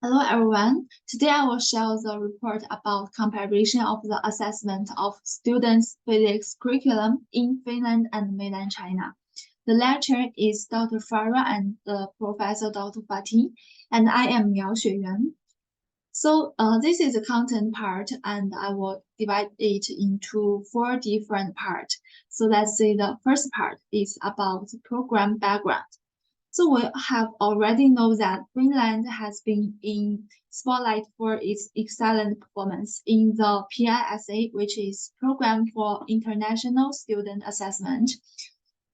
Hello everyone. Today I will share the report about comparison of the assessment of students' physics curriculum in Finland and mainland China. The lecturer is Dr. Farah and Professor Dr. Fatih, and I am Miao Xueyuan. This is the content part, and I will divide it into four different parts. So let's say the first part is about the program background. So we have already know that Finland has been in spotlight for its excellent performance in the PISA, which is Program for International Student Assessment.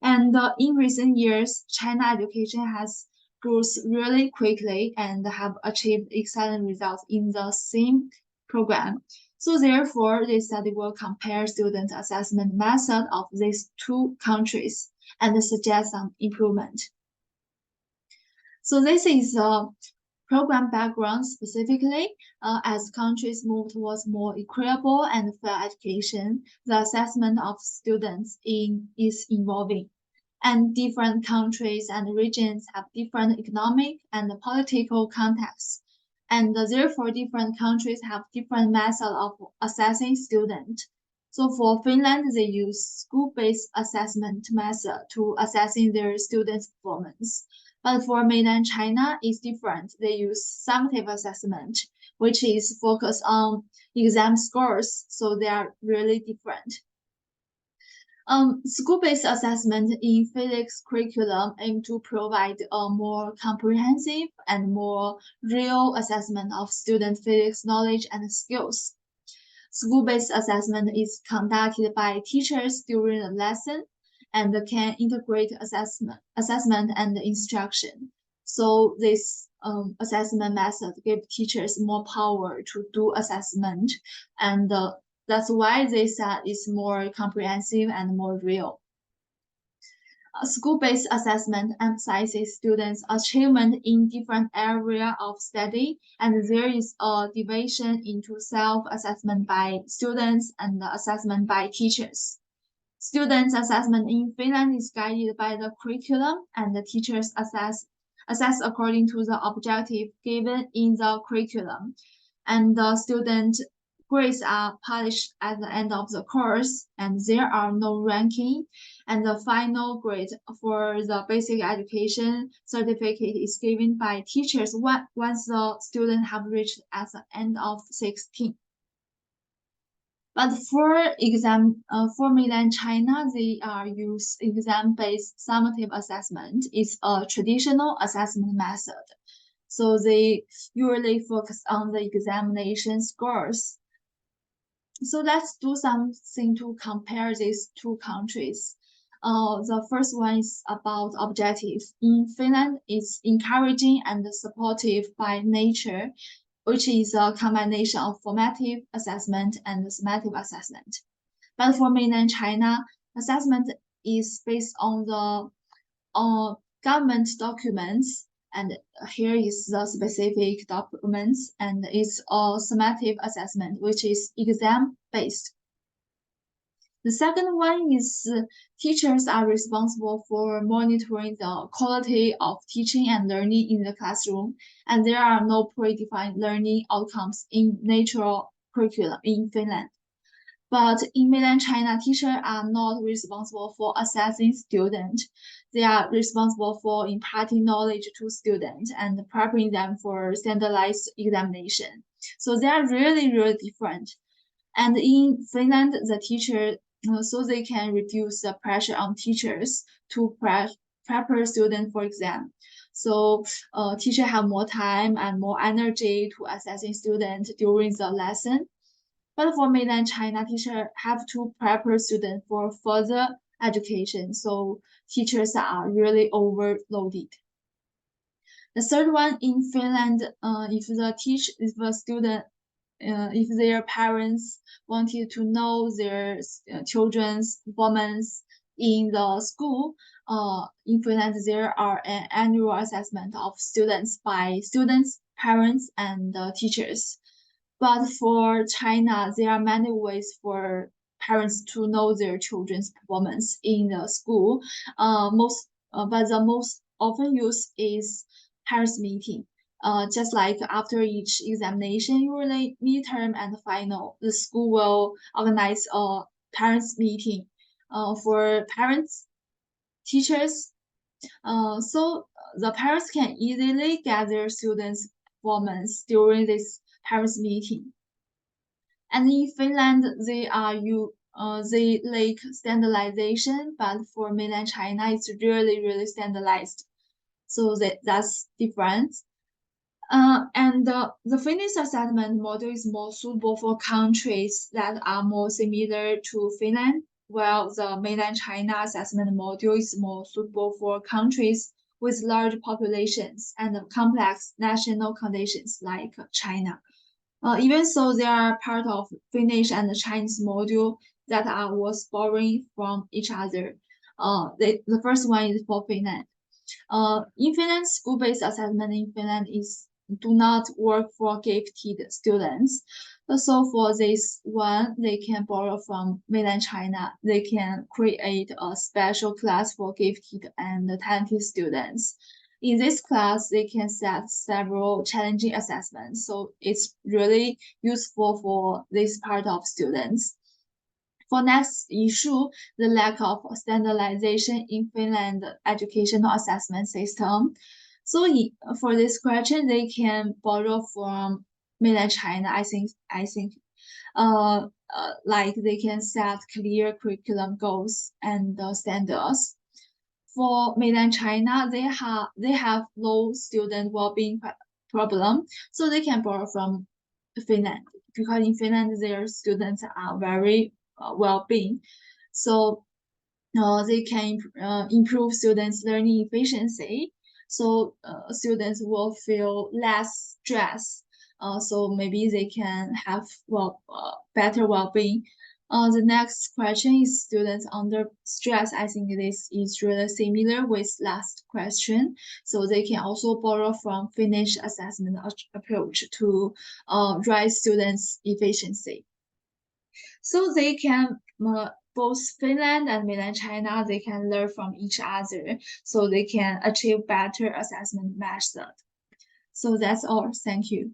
And in recent years, China education has grown really quickly and have achieved excellent results in the same program. So therefore, this study will compare student assessment method of these two countries and suggest some improvement. So this is a program background specifically. As countries move towards more equitable and fair education, the assessment of students is evolving. And different countries and regions have different economic and political contexts. And therefore, different countries have different methods of assessing students. So for Finland, they use school-based assessment method to assessing their students' performance. But for mainland China, it's different. They use summative assessment, which is focused on exam scores. So they are really different. School-based assessment in physics curriculum aim to provide a more comprehensive and more real assessment of student physics knowledge and skills. School-based assessment is conducted by teachers during the lesson and can integrate assessment and instruction. So this assessment method give teachers more power to do assessment, and that's why they said it's more comprehensive and more real. School-based assessment emphasizes students' achievement in different areas of study, and there is a division into self-assessment by students and assessment by teachers. Students' assessment in Finland is guided by the curriculum, and the teachers assess according to the objective given in the curriculum. And the student grades are published at the end of the course, and there are no ranking. And the final grade for the basic education certificate is given by teachers once the student have reached at the end of 16. But for mainland China, they use exam-based summative assessment. It's a traditional assessment method. So they usually focus on the examination scores. So let's do something to compare these two countries. The first one is about objective. In Finland, it's encouraging and supportive by nature, which is a combination of formative assessment and summative assessment. But for mainland China, assessment is based on the government documents, and here is the specific documents, and it's a summative assessment, which is exam-based. The second one is teachers are responsible for monitoring the quality of teaching and learning in the classroom, and there are no predefined learning outcomes in natural curriculum in Finland. But in mainland China, teachers are not responsible for assessing students. They are responsible for imparting knowledge to students and preparing them for standardized examination. So they are really, really different. And in Finland, the teacher, so they can reduce the pressure on teachers to prepare students for exam. So teachers have more time and more energy to assessing students during the lesson. But for mainland China, teachers have to prepare students for further education. So teachers are really overloaded. The third one in Finland, if the student, if their parents wanted to know their children's performance in the school, in Finland there are an annual assessment of students by students, parents, and teachers. But for China, there are many ways for parents to know their children's performance in the school. But the most often used is parents meeting. just like after each examination, usually midterm and final, the school will organize a parents meeting for parents, teachers, so the parents can easily gather students' performance during this parents meeting. And in Finland, they like standardization, but for mainland China, it's really standardized. So that's different. And the Finnish assessment model is more suitable for countries that are more similar to Finland, while the mainland China assessment module is more suitable for countries with large populations and complex national conditions like China. Even so, they are part of Finnish and Chinese module that are was borrowing from each other. The first one is for Finland. In Finland, school-based assessment in Finland is do not work for gifted students. So for this one, they can borrow from mainland China. They can create a special class for gifted and talented students. In this class, they can set several challenging assessments. So it's really useful for this part of students. For next issue, the lack of standardization in Finland educational assessment system. So for this question, they can borrow from mainland China. I think like they can set clear curriculum goals and standards. For mainland China, they have low student well-being problem, so they can borrow from Finland because in Finland their students are very well-being, so they can improve students' learning efficiency. So students will feel less stress. So maybe they can have better well-being. The next question is students under stress. I think this is really similar with last question. So they can also borrow from Finnish assessment approach to raise students' efficiency. So they can both Finland and mainland China, they can learn from each other, so they can achieve better assessment method. So that's all. Thank you.